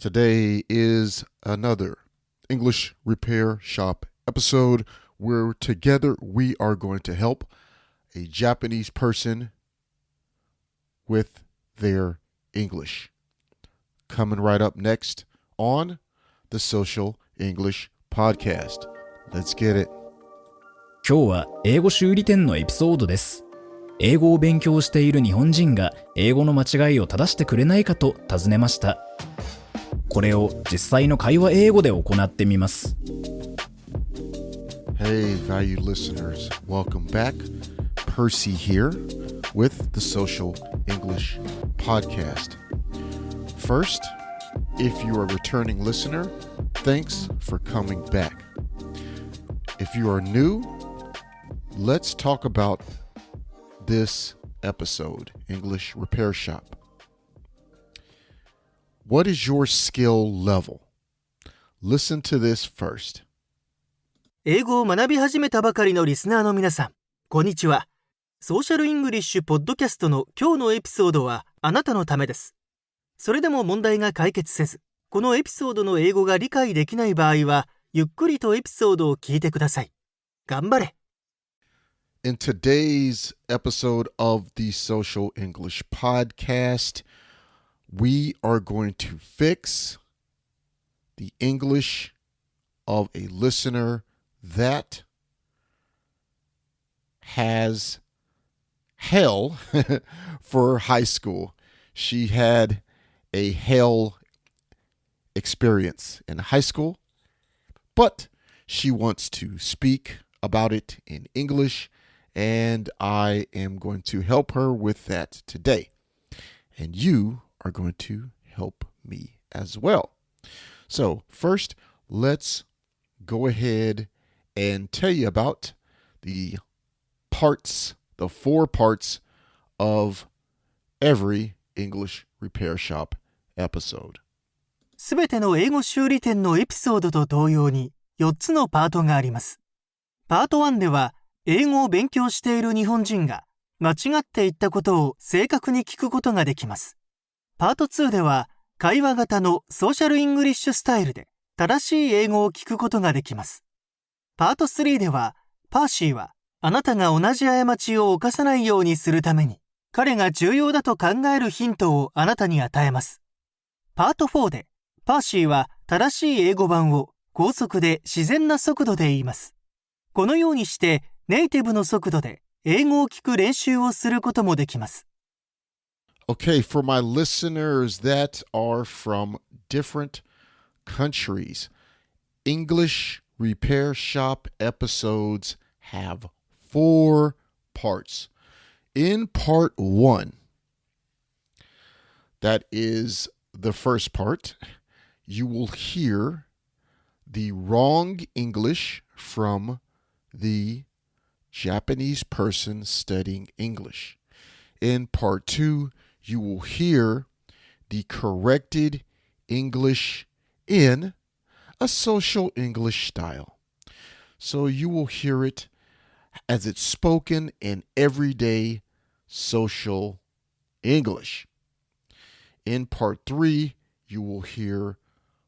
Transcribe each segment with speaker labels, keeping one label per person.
Speaker 1: Today is another English Repair Shop episode where together we are going to help a Japanese person with their English. Coming right up next on the Social English Podcast. Let's get it.
Speaker 2: 今日は英語修理店のエピソードです。英語を勉強している日本人が英語の間違いを正してくれないかと尋ねました。これを実際の会話英語で行ってみます。
Speaker 1: Hey, valued listeners. Welcome back. Percy here with the Social English Podcast. First, if you are a returning listener, thanks for coming back. If you are new, let's talk about this episode, English Repair Shop.What is your skill level? Listen to this first.
Speaker 3: 英語を学び始めたばかりのリスナーの皆さん、こんにちは。ソーシャルイングリッシュポッドキャストの今日のエピソードはあなたのためです。それでも問題が解決せず、このエピソードの英語が理解できない場合は、ゆっくりとエピソードを聞いてください。頑張れ。
Speaker 1: In today's episode of the Social English Podcast,We are going to fix the English of a listener that has hell for high school. She had a hell experience in high school, but she wants to speak about it in English, and I am going to help her with that today. And you are going to help me as well. So first, let's go ahead and tell you about the four parts of every English Repair Shop episode.
Speaker 3: すべての英語修理店のエピソードと同様に4つのパートがあります。パート1では、英語を勉強している日本人が間違って言ったことを正確に聞くことができます。パート2では会話型のソーシャルイングリッシュスタイルで正しい英語を聞くことができます。パート3ではパーシーはあなたが同じ過ちを犯さないようにするために彼が重要だと考えるヒントをあなたに与えます。パート4でパーシーは正しい英語版を高速で自然な速度で言います。このようにしてネイティブの速度で英語を聞く練習をすることもできます。
Speaker 1: Okay, for my listeners that are from different countries, English Repair Shop episodes have 4 parts. In part 1, that is the first part, you will hear the wrong English from the Japanese person studying English. In part 2, you will hear the corrected English in a social English style. So you will hear it as it's spoken in everyday social English. In part 3, you will hear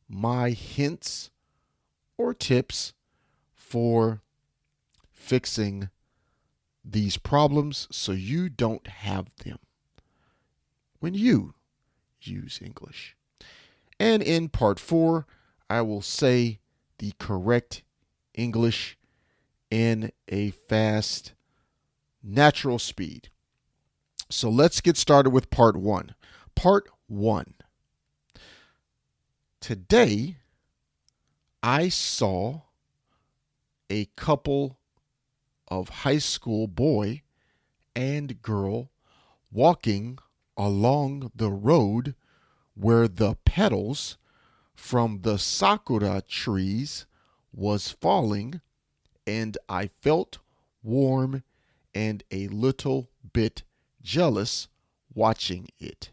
Speaker 1: my hints or tips for fixing these problems so you don't have them when you use English. And in part 4, I will say the correct English in a fast, natural speed. So let's get started with part 1. Part 1. Today, I saw a couple of high school boy and girl walking along the road where the petals from the sakura trees was falling, and I felt warm and a little bit jealous watching it.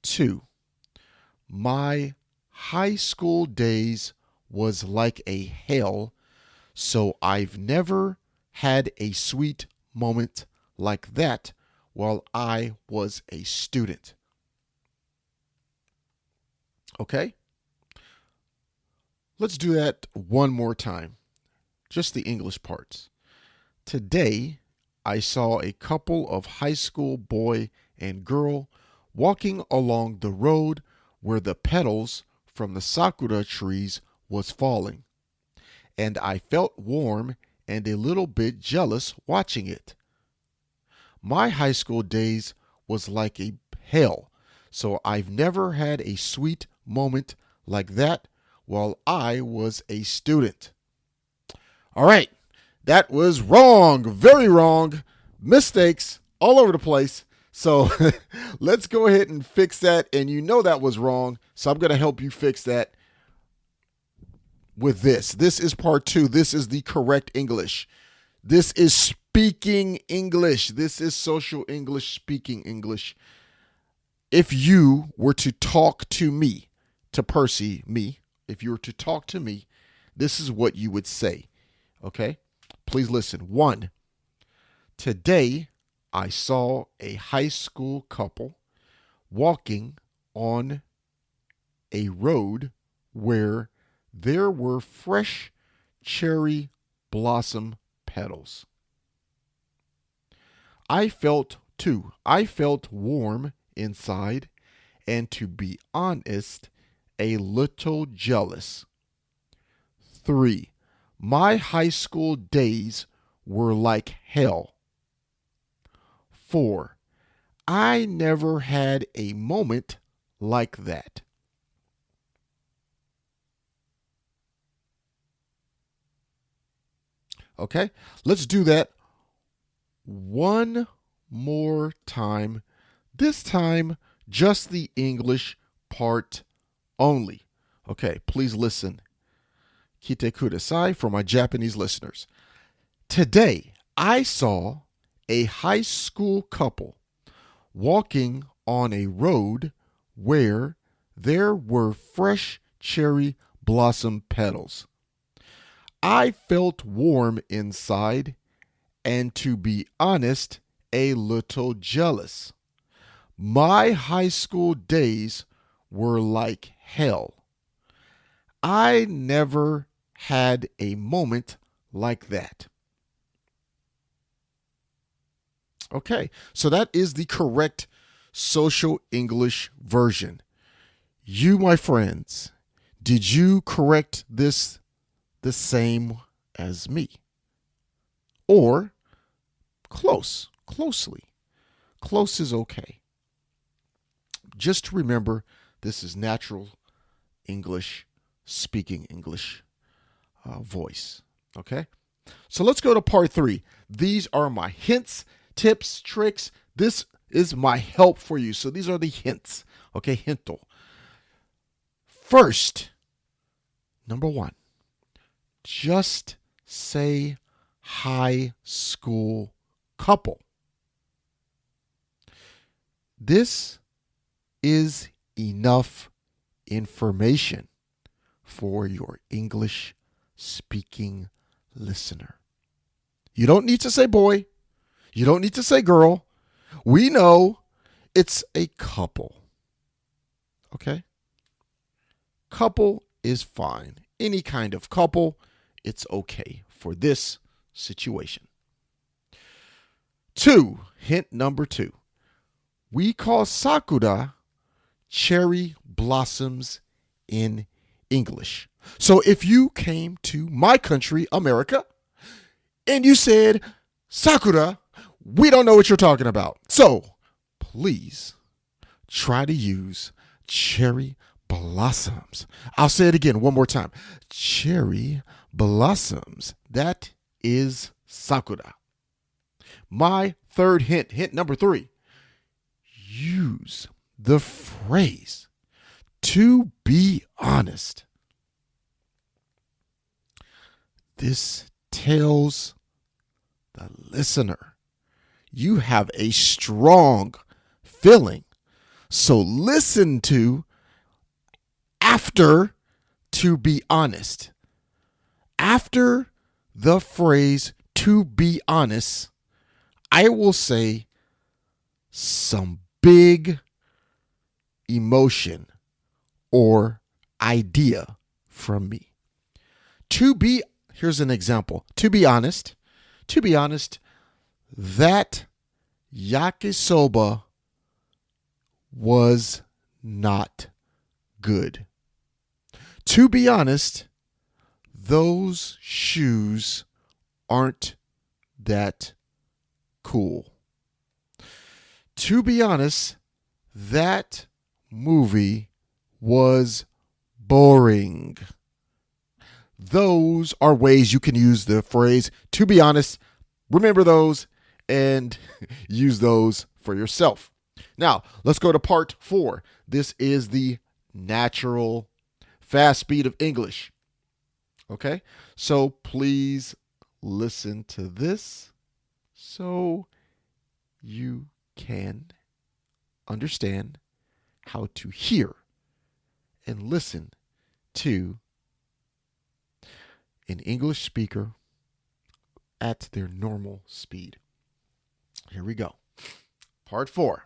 Speaker 1: 2. My high school days was like a hell, so I've never had a sweet moment like that while I was a student. Okay? Let's do that one more time. Just the English parts. Today, I saw a couple of high school boy and girl walking along the road where the petals from the sakura trees was falling, and I felt warm and a little bit jealous watching it. My high school days was like a hell, so I've never had a sweet moment like that while I was a student. All right, that was wrong, very wrong, mistakes all over the place. So let's go ahead and fix that. And you know that was wrong, so I'm going to help you fix that with this. This is part 2. This is the correct English. This is speaking English. This is social English, speaking English. If you were to talk to me, to Percy, me, if you were to talk to me, this is what you would say. Okay? Please listen. 1. Today, I saw a high school couple walking on a road where there were fresh cherry blossom petals. I felt warm inside, and to be honest, a little jealous. 3. My high school days were like hell. 4. I never had a moment like that. Okay, let's do that one more time. This time, just the English part only. Okay, please listen. Kite kudasai for my Japanese listeners. Today, I saw a high school couple walking on a road where there were fresh cherry blossom petals. I felt warm inside, and to be honest, a little jealous. My high school days were like hell. I never had a moment like that. Okay, so that is the correct social English version. You, my friends, did you correct this the same as me? Or closely. Close is okay. Just remember, this is natural English, speaking English voice. Okay? So let's go to part 3. These are my hints, tips, tricks. This is my help for you. So these are the hints. Okay, hinto. First, number 1, just say high school couple. This is enough information for your English speaking listener. You don't need to say boy. You don't need to say girl. We know it's a couple. Okay? Couple is fine. Any kind of couple, it's okay for this situation. 2, hint number 2. We call sakura cherry blossoms in English. So if you came to my country, America, and you said, sakura, we don't know what you're talking about. So please try to use cherry blossoms. I'll say it again one more time. Cherry blossoms. That is sakura. My third hint number 3. Use the phrase, to be honest. This tells the listener you have a strong feeling. So listen to after to be honest. After the phrase to be honest, I will say some big emotion or idea from me. Here's an example. To be honest, that yakisoba was not good. To be honest, those shoes aren't that cool. To be honest, that movie was boring. Those are ways you can use the phrase, to be honest. Remember those and use those for yourself. Now, let's go to part 4. This is the natural fast speed of English. Okay, so please listen to this so you can understand how to hear and listen to an English speaker at their normal speed. Here we go. Part 4,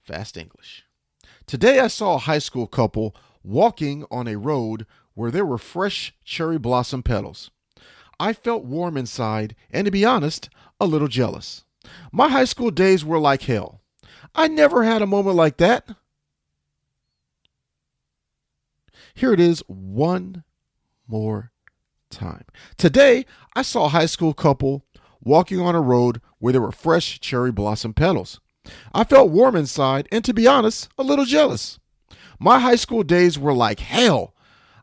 Speaker 1: Fast English. Today I saw a high school couple walking on a road where there were fresh cherry blossom petals. I felt warm inside and, to be honest, a little jealous. My high school days were like hell. I never had a moment like that. Here it is one more time. Today, I saw a high school couple walking on a road where there were fresh cherry blossom petals. I felt warm inside and, to be honest, a little jealous. My high school days were like hell.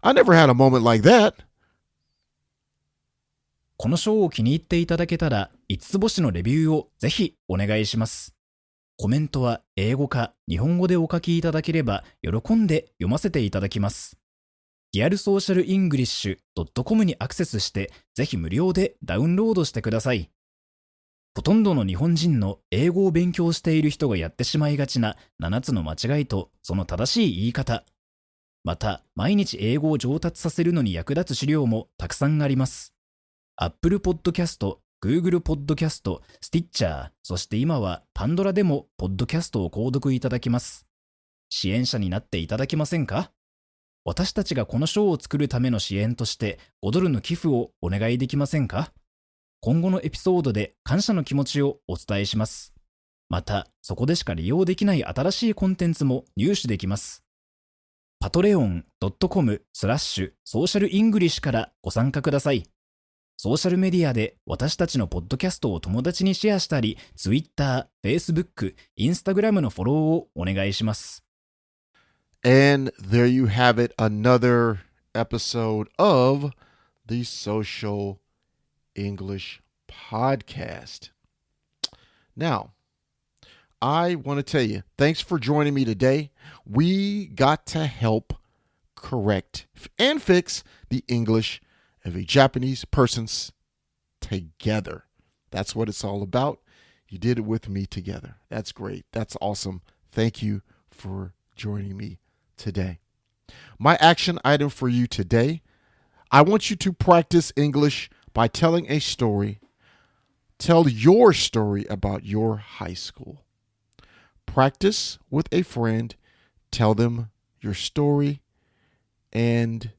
Speaker 1: I never had a moment like that.
Speaker 2: このショーを気に入っていただけたら、5つ星のレビューをぜひお願いします。コメントは英語か日本語でお書きいただければ喜んで読ませていただきます。realsocialenglish.com にアクセスしてぜひ無料でダウンロードしてください。ほとんどの日本人の英語を勉強している人がやってしまいがちな7つの間違いとその正しい言い方。また、毎日英語を上達させるのに役立つ資料もたくさんあります。Apple Podcast、Google Podcast、Stitcher、そして今はパンドラでもポッドキャストを購読いただけます。支援者になっていただけませんか？私たちがこのショーを作るための支援として5ドルの寄付をお願いできませんか？今後のエピソードで感謝の気持ちをお伝えします。また、そこでしか利用できない新しいコンテンツも入手できます。patreon.com/socialenglish からご参加ください。ソーシャルメディアで私たちのポッドキャストを友達にシェアしたり、Twitter、Facebook、Instagram のフォローをお願いします。
Speaker 1: And there you have it, another episode of the Social English Podcast. Now, I want to tell you, thanks for joining me today. We got to help correct and fix the English of a Japanese person's together. That's what it's all about. You did it with me together. That's great. That's awesome. Thank you for joining me today. My action item for you today, I want you to practice English by telling a story. Tell your story about your high school. Practice with a friend. Tell them your story and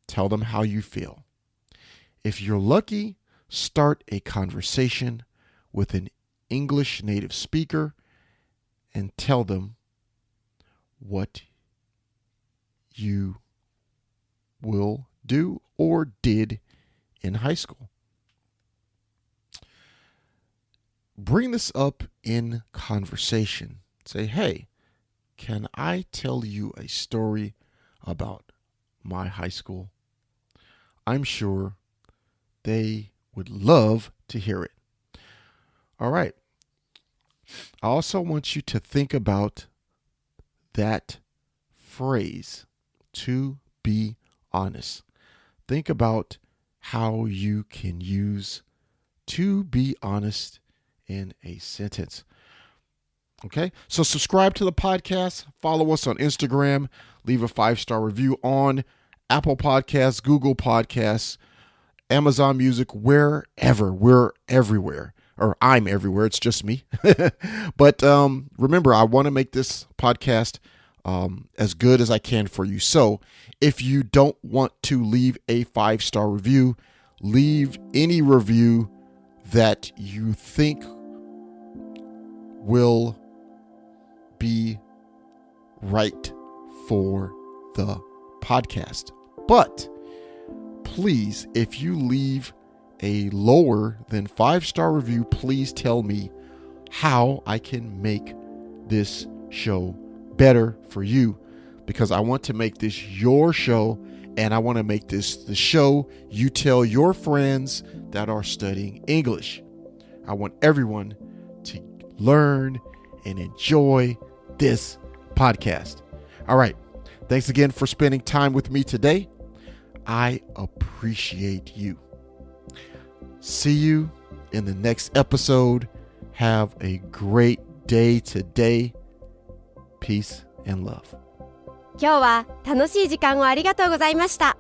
Speaker 1: tell them how you feel. If you're lucky, start a conversation with an English native speaker and tell them what you will do or did in high school. Bring this up in conversation. Say, hey, can I tell you a story about my high school? I'm sure they would love to hear it. All right. I also want you to think about that phrase, to be honest. Think about how you can use to be honest in a sentence. Okay, so subscribe to the podcast, follow us on Instagram, leave a 5-star review on Apple Podcasts, Google Podcasts, Amazon Music, wherever. We're everywhere, or I'm everywhere. It's just me. But remember, I want to make this podcast as good as I can for you. So if you don't want to leave a 5-star review, leave any review that you think will be right for the podcast. But please, if you leave a lower than 5-star review, please tell me how I can make this show better for you, because I want to make this your show, and I want to make this the show you tell your friends that are studying English. I want everyone to learn and enjoy this podcast. All right. Thanks again for spending time with me today. I appreciate you. See you in the next episode. Have a great day today. Peace and love.
Speaker 4: 今日は楽しい時間をありがとうございました。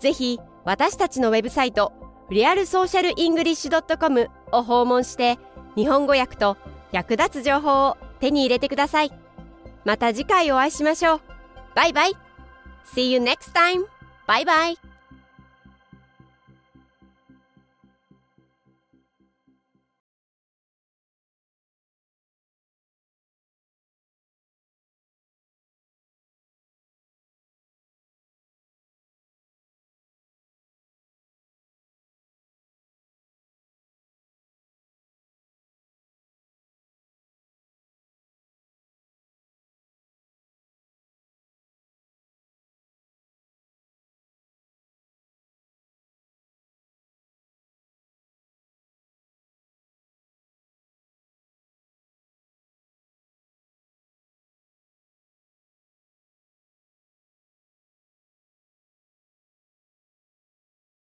Speaker 4: ぜひ私たちのウェブサイト realsocialenglish.com を訪問して日本語訳と役立つ情報を手に入れてください。また次回お会いしましょう。バイバイ。See you next time. Bye bye.